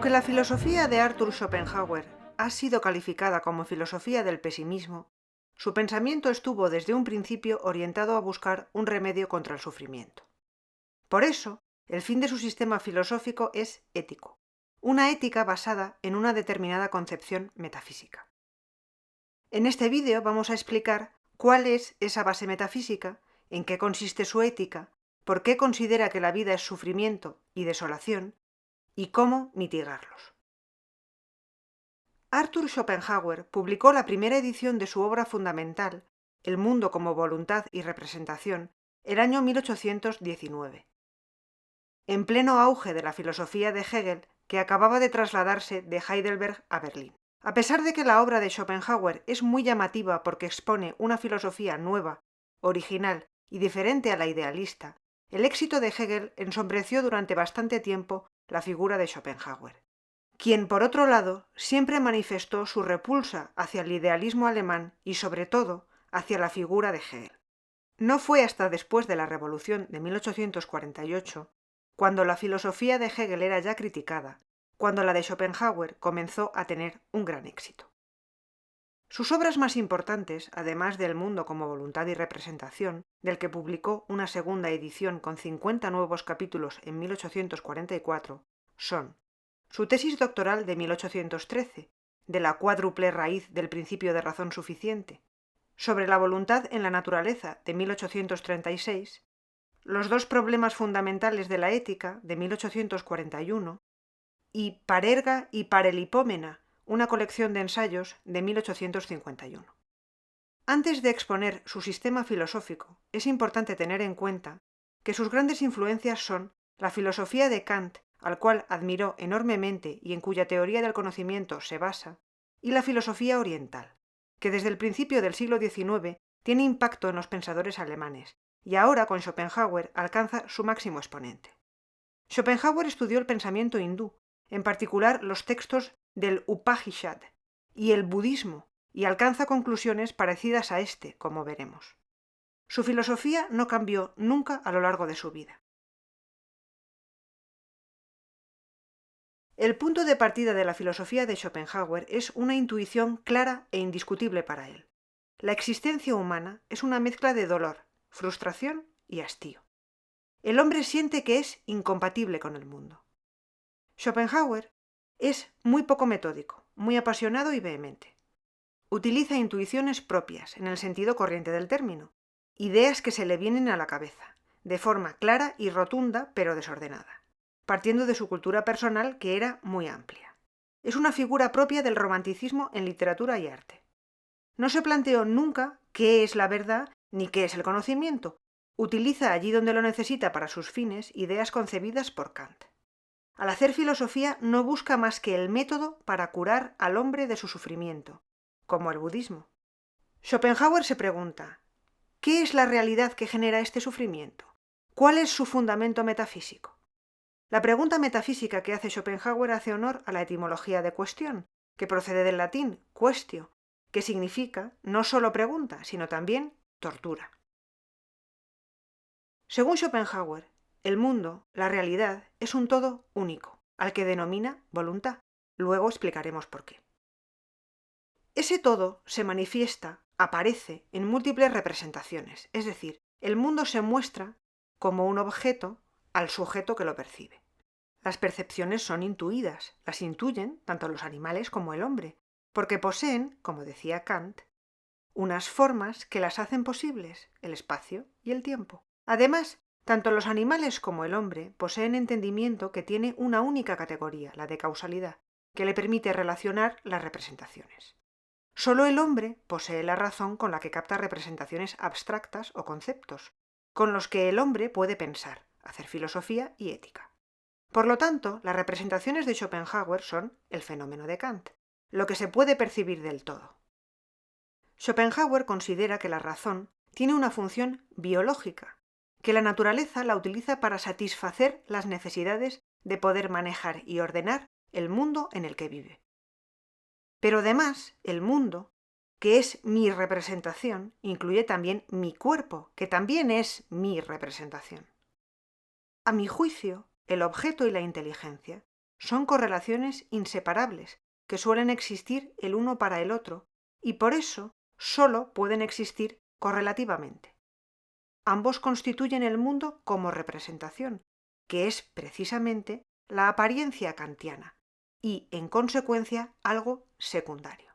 Aunque la filosofía de Arthur Schopenhauer ha sido calificada como filosofía del pesimismo, su pensamiento estuvo desde un principio orientado a buscar un remedio contra el sufrimiento. Por eso, el fin de su sistema filosófico es ético, una ética basada en una determinada concepción metafísica. En este vídeo vamos a explicar cuál es esa base metafísica, en qué consiste su ética, por qué considera que la vida es sufrimiento y desolación, y cómo mitigarlos. Arthur Schopenhauer publicó la primera edición de su obra fundamental, El mundo como voluntad y representación, el año 1819. En pleno auge de la filosofía de Hegel, que acababa de trasladarse de Heidelberg a Berlín. A pesar de que la obra de Schopenhauer es muy llamativa porque expone una filosofía nueva, original y diferente a la idealista, el éxito de Hegel ensombreció durante bastante tiempo la figura de Schopenhauer, quien, por otro lado, siempre manifestó su repulsa hacia el idealismo alemán y, sobre todo, hacia la figura de Hegel. No fue hasta después de la Revolución de 1848, cuando la filosofía de Hegel era ya criticada, cuando la de Schopenhauer comenzó a tener un gran éxito. Sus obras más importantes, además del mundo como voluntad y representación, del que publicó una segunda edición con 50 nuevos capítulos en 1844, son su tesis doctoral de 1813, de la cuádruple raíz del principio de razón suficiente, sobre la voluntad en la naturaleza de 1836, los dos problemas fundamentales de la ética de 1841 y Parerga y Parelipómena, una colección de ensayos de 1851. Antes de exponer su sistema filosófico, es importante tener en cuenta que sus grandes influencias son la filosofía de Kant, al cual admiró enormemente y en cuya teoría del conocimiento se basa, y la filosofía oriental, que desde el principio del siglo XIX tiene impacto en los pensadores alemanes, y ahora con Schopenhauer alcanza su máximo exponente. Schopenhauer estudió el pensamiento hindú, en particular los textos del Upanishad y el budismo, y alcanza conclusiones parecidas a este, como veremos. Su filosofía no cambió nunca a lo largo de su vida. El punto de partida de la filosofía de Schopenhauer es una intuición clara e indiscutible para él. La existencia humana es una mezcla de dolor, frustración y hastío. El hombre siente que es incompatible con el mundo. Schopenhauer es muy poco metódico, muy apasionado y vehemente. Utiliza intuiciones propias, en el sentido corriente del término, ideas que se le vienen a la cabeza, de forma clara y rotunda, pero desordenada, partiendo de su cultura personal, que era muy amplia. Es una figura propia del romanticismo en literatura y arte. No se planteó nunca qué es la verdad ni qué es el conocimiento. Utiliza allí donde lo necesita para sus fines ideas concebidas por Kant. Al hacer filosofía no busca más que el método para curar al hombre de su sufrimiento, como el budismo. Schopenhauer se pregunta, ¿qué es la realidad que genera este sufrimiento? ¿Cuál es su fundamento metafísico? La pregunta metafísica que hace Schopenhauer hace honor a la etimología de cuestión, que procede del latín quaestio, que significa no solo pregunta, sino también tortura. Según Schopenhauer, el mundo, la realidad, es un todo único, al que denomina voluntad. Luego explicaremos por qué. Ese todo se manifiesta, aparece en múltiples representaciones, es decir, el mundo se muestra como un objeto al sujeto que lo percibe. Las percepciones son intuidas, las intuyen tanto los animales como el hombre, porque poseen, como decía Kant, unas formas que las hacen posibles, el espacio y el tiempo. Además, tanto los animales como el hombre poseen entendimiento que tiene una única categoría, la de causalidad, que le permite relacionar las representaciones. Solo el hombre posee la razón con la que capta representaciones abstractas o conceptos, con los que el hombre puede pensar, hacer filosofía y ética. Por lo tanto, las representaciones de Schopenhauer son el fenómeno de Kant, lo que se puede percibir del todo. Schopenhauer considera que la razón tiene una función biológica, que la naturaleza la utiliza para satisfacer las necesidades de poder manejar y ordenar el mundo en el que vive. Pero además, el mundo, que es mi representación, incluye también mi cuerpo, que también es mi representación. A mi juicio, el objeto y la inteligencia son correlaciones inseparables que suelen existir el uno para el otro y por eso solo pueden existir correlativamente. Ambos constituyen el mundo como representación, que es precisamente la apariencia kantiana y, en consecuencia, algo secundario.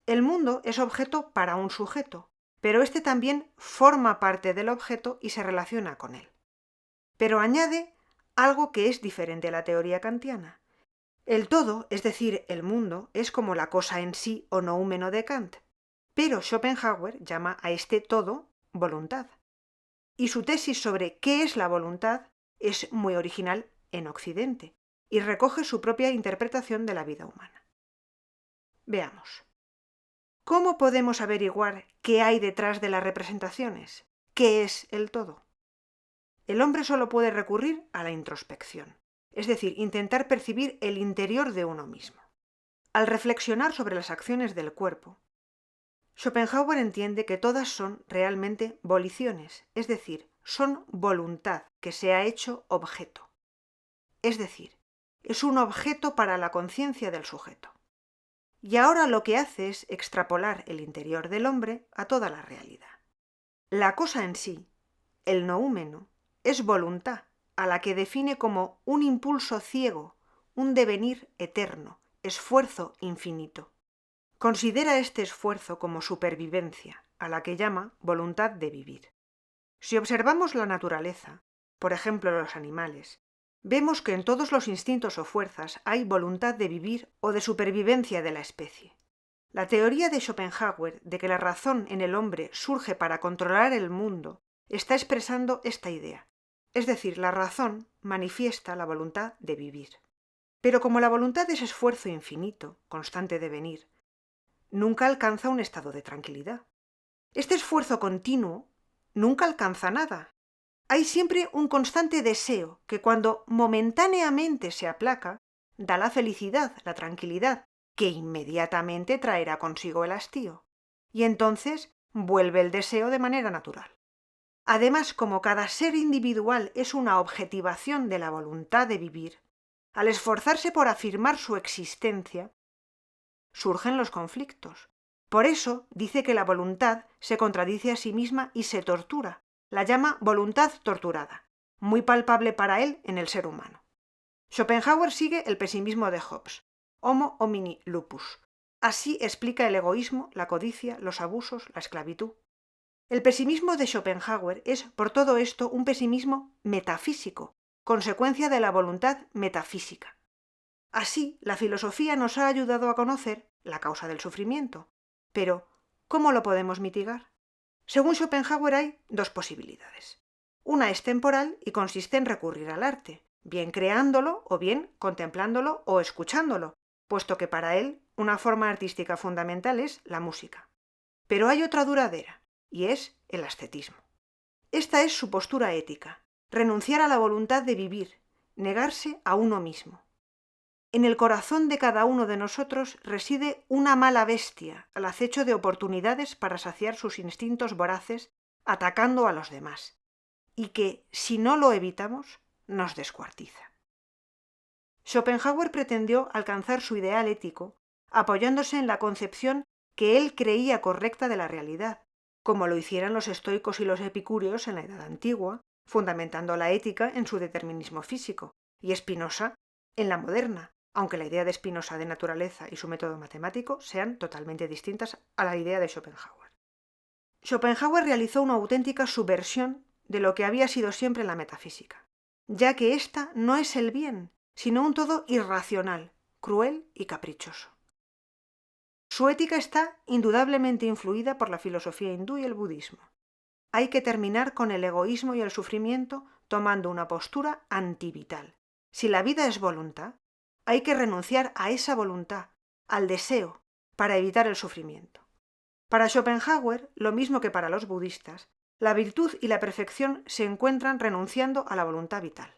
El mundo es objeto para un sujeto, pero éste también forma parte del objeto y se relaciona con él. Pero añade algo que es diferente a la teoría kantiana. El todo, es decir, el mundo, es como la cosa en sí o noúmeno de Kant, pero Schopenhauer llama a este todo voluntad. Y su tesis sobre qué es la voluntad es muy original en Occidente y recoge su propia interpretación de la vida humana. Veamos. ¿Cómo podemos averiguar qué hay detrás de las representaciones? ¿Qué es el todo? El hombre solo puede recurrir a la introspección, es decir, intentar percibir el interior de uno mismo. Al reflexionar sobre las acciones del cuerpo, Schopenhauer entiende que todas son realmente voliciones, es decir, son voluntad que se ha hecho objeto. Es decir, es un objeto para la conciencia del sujeto. Y ahora lo que hace es extrapolar el interior del hombre a toda la realidad. La cosa en sí, el noúmeno, es voluntad, a la que define como un impulso ciego, un devenir eterno, esfuerzo infinito. Considera este esfuerzo como supervivencia, a la que llama voluntad de vivir. Si observamos la naturaleza, por ejemplo los animales, vemos que en todos los instintos o fuerzas hay voluntad de vivir o de supervivencia de la especie. La teoría de Schopenhauer de que la razón en el hombre surge para controlar el mundo está expresando esta idea, es decir, la razón manifiesta la voluntad de vivir. Pero como la voluntad es esfuerzo infinito, constante devenir, nunca alcanza un estado de tranquilidad. Este esfuerzo continuo nunca alcanza nada. Hay siempre un constante deseo que cuando momentáneamente se aplaca, da la felicidad, la tranquilidad, que inmediatamente traerá consigo el hastío. Y entonces vuelve el deseo de manera natural. Además, como cada ser individual es una objetivación de la voluntad de vivir, al esforzarse por afirmar su existencia, surgen los conflictos. Por eso dice que la voluntad se contradice a sí misma y se tortura. La llama voluntad torturada, muy palpable para él en el ser humano. Schopenhauer sigue el pesimismo de Hobbes, homo homini lupus. Así explica el egoísmo, la codicia, los abusos, la esclavitud. El pesimismo de Schopenhauer es, por todo esto, un pesimismo metafísico, consecuencia de la voluntad metafísica. Así, la filosofía nos ha ayudado a conocer la causa del sufrimiento. Pero, ¿cómo lo podemos mitigar? Según Schopenhauer hay dos posibilidades. Una es temporal y consiste en recurrir al arte, bien creándolo o bien contemplándolo o escuchándolo, puesto que para él una forma artística fundamental es la música. Pero hay otra duradera, y es el ascetismo. Esta es su postura ética, renunciar a la voluntad de vivir, negarse a uno mismo. En el corazón de cada uno de nosotros reside una mala bestia al acecho de oportunidades para saciar sus instintos voraces, atacando a los demás, y que, si no lo evitamos, nos descuartiza. Schopenhauer pretendió alcanzar su ideal ético apoyándose en la concepción que él creía correcta de la realidad, como lo hicieran los estoicos y los epicúreos en la Edad Antigua, fundamentando la ética en su determinismo físico, y Spinoza en la moderna, aunque la idea de Spinoza de naturaleza y su método matemático sean totalmente distintas a la idea de Schopenhauer. Schopenhauer realizó una auténtica subversión de lo que había sido siempre la metafísica, ya que ésta no es el bien, sino un todo irracional, cruel y caprichoso. Su ética está indudablemente influida por la filosofía hindú y el budismo. Hay que terminar con el egoísmo y el sufrimiento tomando una postura antivital. Si la vida es voluntad, hay que renunciar a esa voluntad, al deseo, para evitar el sufrimiento. Para Schopenhauer, lo mismo que para los budistas, la virtud y la perfección se encuentran renunciando a la voluntad vital.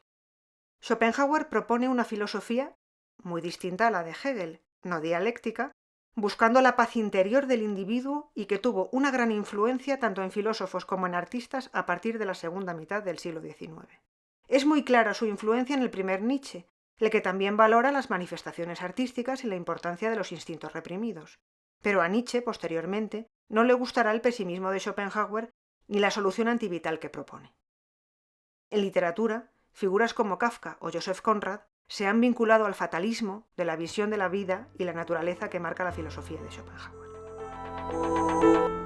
Schopenhauer propone una filosofía muy distinta a la de Hegel, no dialéctica, buscando la paz interior del individuo y que tuvo una gran influencia tanto en filósofos como en artistas a partir de la segunda mitad del siglo XIX. Es muy clara su influencia en el primer Nietzsche, el que también valora las manifestaciones artísticas y la importancia de los instintos reprimidos. Pero a Nietzsche, posteriormente, no le gustará el pesimismo de Schopenhauer ni la solución antivital que propone. En literatura, figuras como Kafka o Joseph Conrad se han vinculado al fatalismo de la visión de la vida y la naturaleza que marca la filosofía de Schopenhauer.